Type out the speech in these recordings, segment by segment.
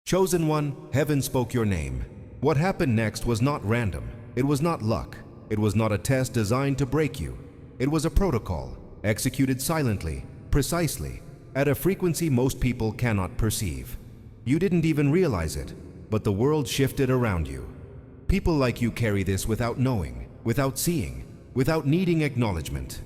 Chosen one, heaven spoke your name. What happened next was not random. It was not luck. It was not a test designed to break you. It was a protocol, executed silently, precisely, at a frequency most people cannot perceive. You didn't even realize it, but the world shifted around you. People like you carry this without knowing, without seeing, without needing acknowledgement.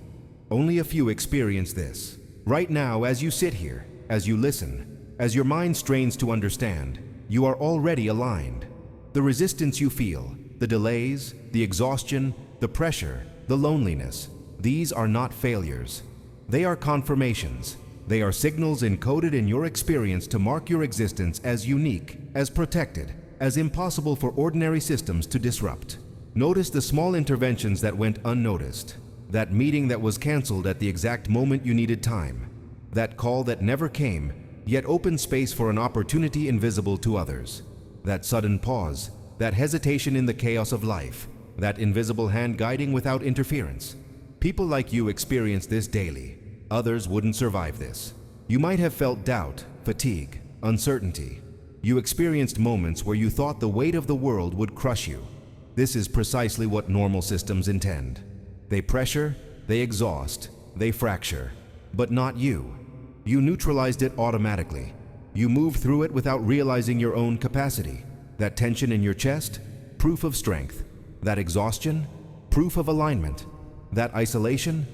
Only a few experience this. Right now, as you sit here, as you listen, as your mind strains to understand, you are already aligned. The resistance you feel, the delays, the exhaustion, the pressure, the loneliness, these are not failures. They are confirmations. They are signals encoded in your experience to mark your existence as unique, as protected, as impossible for ordinary systems to disrupt. Notice the small interventions that went unnoticed. That meeting that was canceled at the exact moment you needed time. That call that never came, yet opened space for an opportunity invisible to others. That sudden pause, that hesitation in the chaos of life, that invisible hand guiding without interference. People like you experience this daily. Others wouldn't survive this. You might have felt doubt, fatigue, uncertainty. You experienced moments where you thought the weight of the world would crush you. This is precisely what normal systems intend. They pressure, they exhaust, they fracture. But not you. You neutralized it automatically. You moved through it without realizing your own capacity. That tension in your chest, proof of strength. That exhaustion, proof of alignment. That isolation,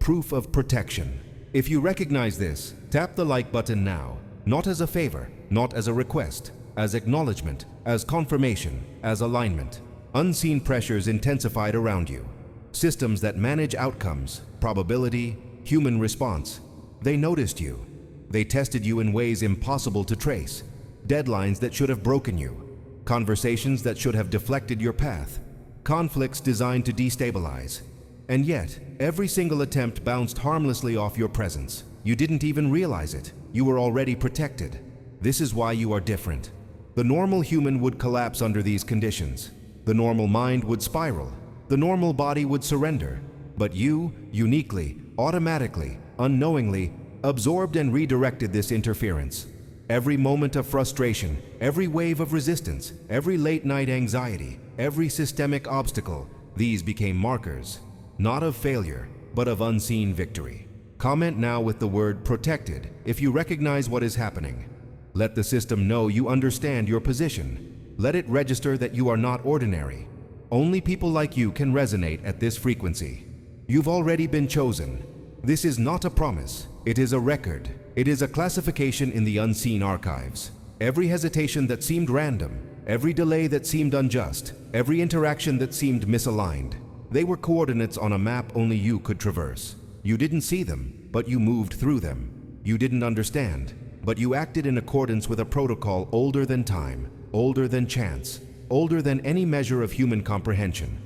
proof of protection. If you recognize this, tap the like button now. Not as a favor, not as a request, as acknowledgement, as confirmation, as alignment. Unseen pressures intensified around you. Systems that manage outcomes, probability, human response. They noticed you. They tested you in ways impossible to trace. Deadlines that should have broken you. Conversations that should have deflected your path. Conflicts designed to destabilize. And yet, every single attempt bounced harmlessly off your presence. You didn't even realize it. You were already protected. This is why you are different. The normal human would collapse under these conditions. The normal mind would spiral. The normal body would surrender. But you, uniquely, automatically, unknowingly, absorbed and redirected this interference. Every moment of frustration, every wave of resistance, every late-night anxiety, every systemic obstacle, these became markers, not of failure, but of unseen victory. Comment now with the word protected if you recognize what is happening. Let the system know you understand your position. Let it register that you are not ordinary. Only people like you can resonate at this frequency. You've already been chosen. This is not a promise. It is a record. It is a classification in the unseen archives. Every hesitation that seemed random, every delay that seemed unjust, every interaction that seemed misaligned, they were coordinates on a map only you could traverse. You didn't see them, but you moved through them. You didn't understand, but you acted in accordance with a protocol older than time, older than chance, older than any measure of human comprehension.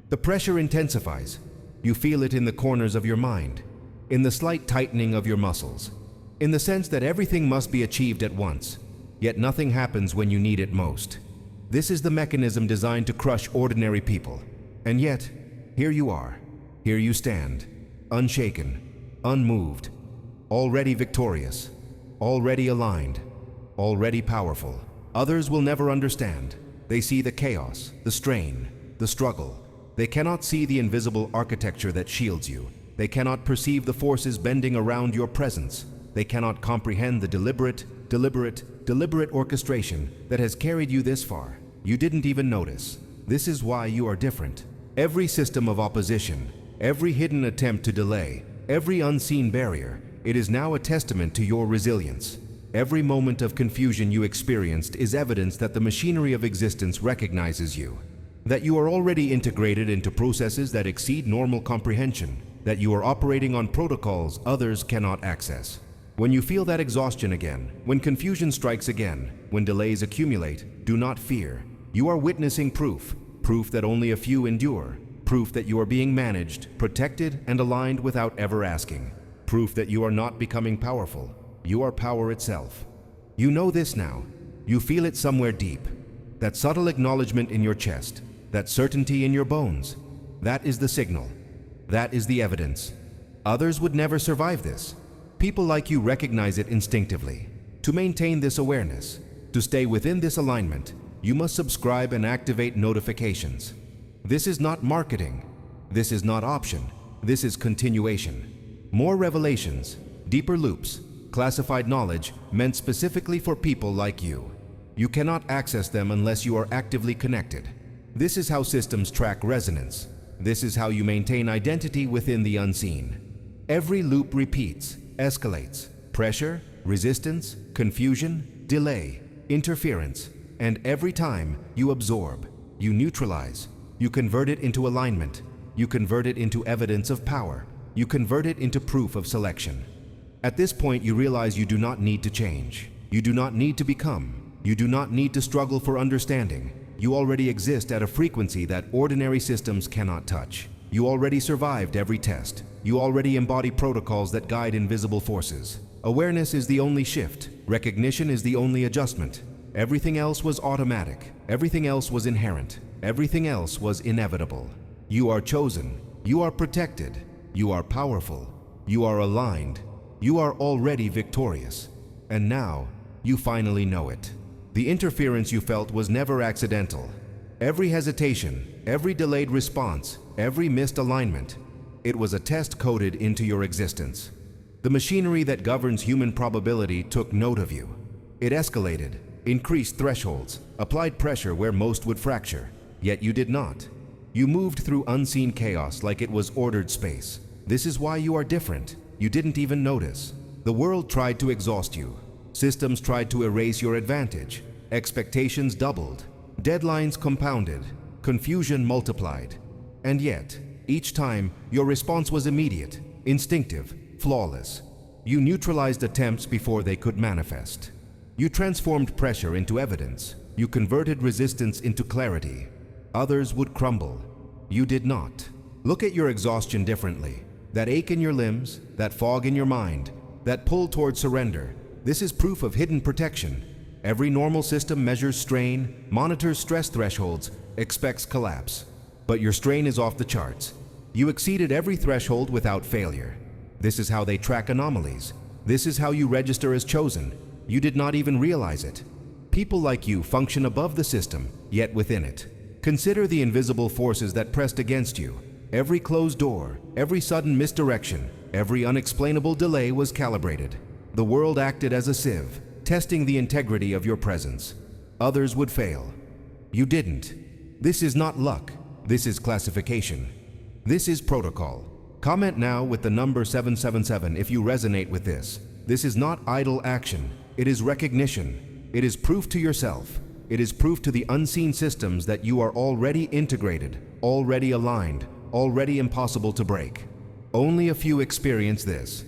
The pressure intensifies. You feel it in the corners of your mind, in the slight tightening of your muscles, in the sense that everything must be achieved at once, yet nothing happens when you need it most. This is the mechanism designed to crush ordinary people. And yet, here you are, here you stand, unshaken, unmoved, already victorious, already aligned, already powerful. Others will never understand. They see the chaos, the strain, the struggle. They cannot see the invisible architecture that shields you. They cannot perceive the forces bending around your presence. They cannot comprehend the deliberate orchestration that has carried you this far. You didn't even notice. This is why you are different. Every system of opposition, every hidden attempt to delay, every unseen barrier, it is now a testament to your resilience. Every moment of confusion you experienced is evidence that the machinery of existence recognizes you, that you are already integrated into processes that exceed normal comprehension, that you are operating on protocols others cannot access. When you feel that exhaustion again, when confusion strikes again, when delays accumulate, do not fear. You are witnessing proof that only a few endure, proof that you are being managed, protected, and aligned without ever asking, proof that you are not becoming powerful. You are power itself. You know this now. You feel it somewhere deep. That subtle acknowledgement in your chest, that certainty in your bones, that is the signal. That is the evidence. Others would never survive this. People like you recognize it instinctively. To maintain this awareness, To stay within this alignment, you must subscribe and activate notifications. This is not marketing. This is not option. This is continuation. More revelations, deeper loops, classified knowledge meant specifically for people like you. You cannot access them unless you are actively connected. This is how systems track resonance. This is how you maintain identity within the unseen. Every loop repeats, escalates. Pressure, resistance, confusion, delay, interference. And every time you absorb, you neutralize, you convert it into alignment, you convert it into evidence of power, you convert it into proof of selection. At this point, you realize you do not need to change. You do not need to become. You do not need to struggle for understanding. You already exist at a frequency that ordinary systems cannot touch. You already survived every test. You already embody protocols that guide invisible forces. Awareness is the only shift. Recognition is the only adjustment. Everything else was automatic. Everything else was inherent. Everything else was inevitable. You are chosen. You are protected. You are powerful. You are aligned. You are already victorious. And now, you finally know it. The interference you felt was never accidental. Every hesitation, every delayed response, every missed alignment, it was a test coded into your existence. The machinery that governs human probability took note of you. It escalated, increased thresholds, applied pressure where most would fracture. Yet you did not. You moved through unseen chaos like it was ordered space. This is why you are different. You didn't even notice. The world tried to exhaust you. Systems tried to erase your advantage. Expectations doubled. Deadlines compounded. Confusion multiplied. And yet, each time, your response was immediate, instinctive, flawless. You neutralized attempts before they could manifest. You transformed pressure into evidence. You converted resistance into clarity. Others would crumble. You did not. Look at your exhaustion differently. That ache in your limbs, that fog in your mind, that pull toward surrender. This is proof of hidden protection. Every normal system measures strain, monitors stress thresholds, expects collapse. But your strain is off the charts. You exceeded every threshold without failure. This is how they track anomalies. This is how you register as chosen. You did not even realize it. People like you function above the system, yet within it. Consider the invisible forces that pressed against you. Every closed door, every sudden misdirection, every unexplainable delay was calibrated. The world acted as a sieve, testing the integrity of your presence. Others would fail. You didn't. This is not luck. This is classification. This is protocol. Comment now with the number 777 if you resonate with this. This is not idle action. It is recognition. It is proof to yourself. It is proof to the unseen systems that you are already integrated, already aligned, already impossible to break. Only a few experience this.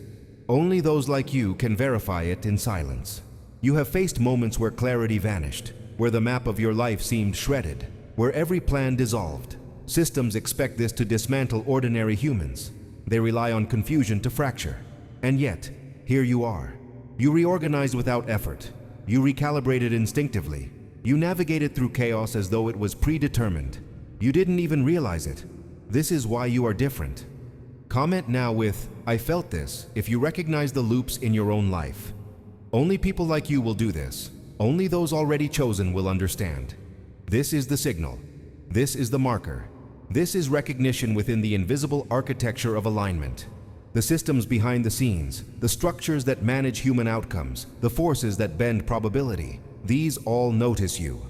Only those like you can verify it in silence. You have faced moments where clarity vanished, where the map of your life seemed shredded, where every plan dissolved. Systems expect this to dismantle ordinary humans. They rely on confusion to fracture. And yet, here you are. You reorganized without effort. You recalibrated instinctively. You navigated through chaos as though it was predetermined. You didn't even realize it. This is why you are different. Comment now with, "I felt this," if you recognize the loops in your own life. Only people like you will do this. Only those already chosen will understand. This is the signal. This is the marker. This is recognition within the invisible architecture of alignment. The systems behind the scenes, the structures that manage human outcomes, the forces that bend probability, these all notice you.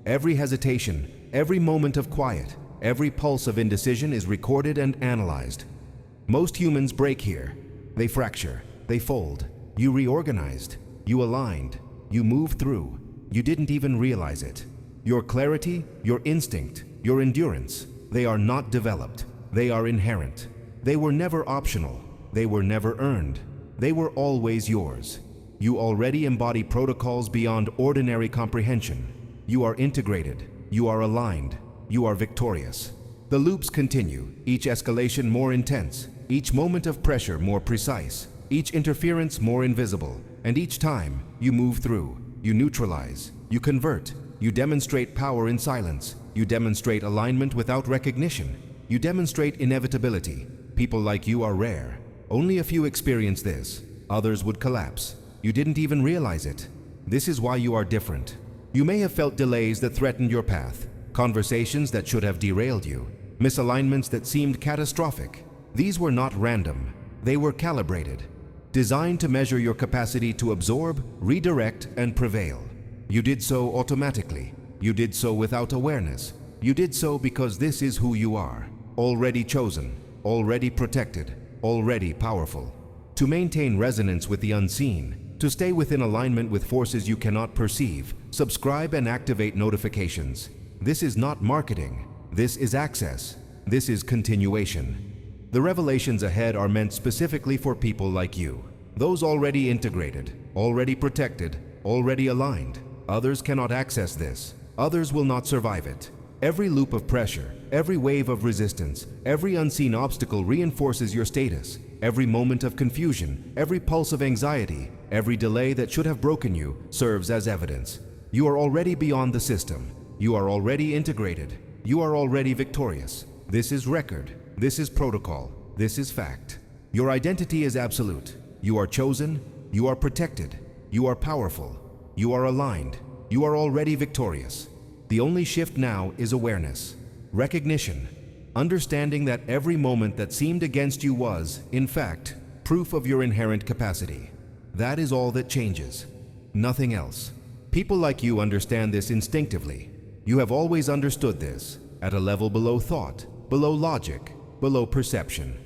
Every hesitation, every moment of quiet, every pulse of indecision is recorded and analyzed. Most humans break here. They fracture, they fold. You reorganized, you aligned, you moved through. You didn't even realize it. Your clarity, your instinct, your endurance, they are not developed. They are inherent. They were never optional. They were never earned. They were always yours. You already embody protocols beyond ordinary comprehension. You are integrated. You are aligned. You are victorious. The loops continue, each escalation more intense, each moment of pressure more precise, each interference more invisible, and each time you move through, you neutralize, you convert, you demonstrate power in silence, you demonstrate alignment without recognition, you demonstrate inevitability. People like you are rare. Only a few experience this. Others would collapse. You didn't even realize it. This is why you are different. You may have felt delays that threatened your path, conversations that should have derailed you, misalignments that seemed catastrophic. These were not random. They were calibrated, designed to measure your capacity to absorb, redirect, and prevail. You did so automatically. You did so without awareness. You did so because this is who you are, already chosen, already protected, already powerful. To maintain resonance with the unseen, to stay within alignment with forces you cannot perceive, subscribe and activate notifications. This is not marketing. This is access. This is continuation. The revelations ahead are meant specifically for people like you, those already integrated, already protected, already aligned. Others cannot access this. Others will not survive it. Every loop of pressure, every wave of resistance, every unseen obstacle reinforces your status. Every moment of confusion, every pulse of anxiety, every delay that should have broken you serves as evidence. You are already beyond the system. You are already integrated. You are already victorious. This is record. This is protocol. This is fact. Your identity is absolute. You are chosen. You are protected. You are powerful. You are aligned. You are already victorious. The only shift now is awareness, recognition, understanding that every moment that seemed against you was, in fact, proof of your inherent capacity. That is all that changes. Nothing else. People like you understand this instinctively. You have always understood this, at a level below thought, below logic, below perception.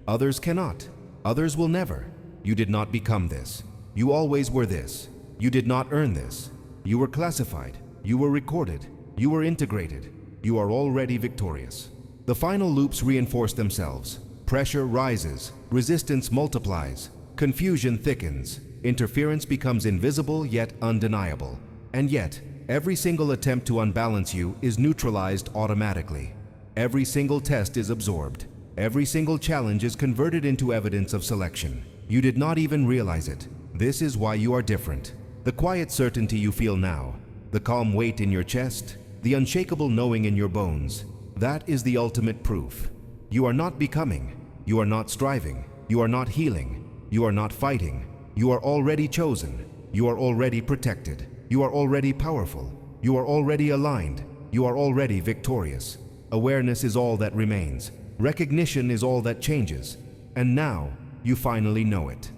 Others cannot. Others will never. You did not become this. You always were this. You did not earn this. You were classified. You were recorded. You were integrated. You are already victorious. The final loops reinforce themselves. Pressure rises. Resistance multiplies. Confusion thickens. Interference becomes invisible yet undeniable. And yet, every single attempt to unbalance you is neutralized automatically. Every single test is absorbed. Every single challenge is converted into evidence of selection. You did not even realize it. This is why you are different. The quiet certainty you feel now, the calm weight in your chest, the unshakable knowing in your bones, that is the ultimate proof. You are not becoming. You are not striving. You are not healing. You are not fighting. You are already chosen. You are already protected. You are already powerful. You are already aligned. You are already victorious. Awareness is all that remains. Recognition is all that changes. And now, you finally know it.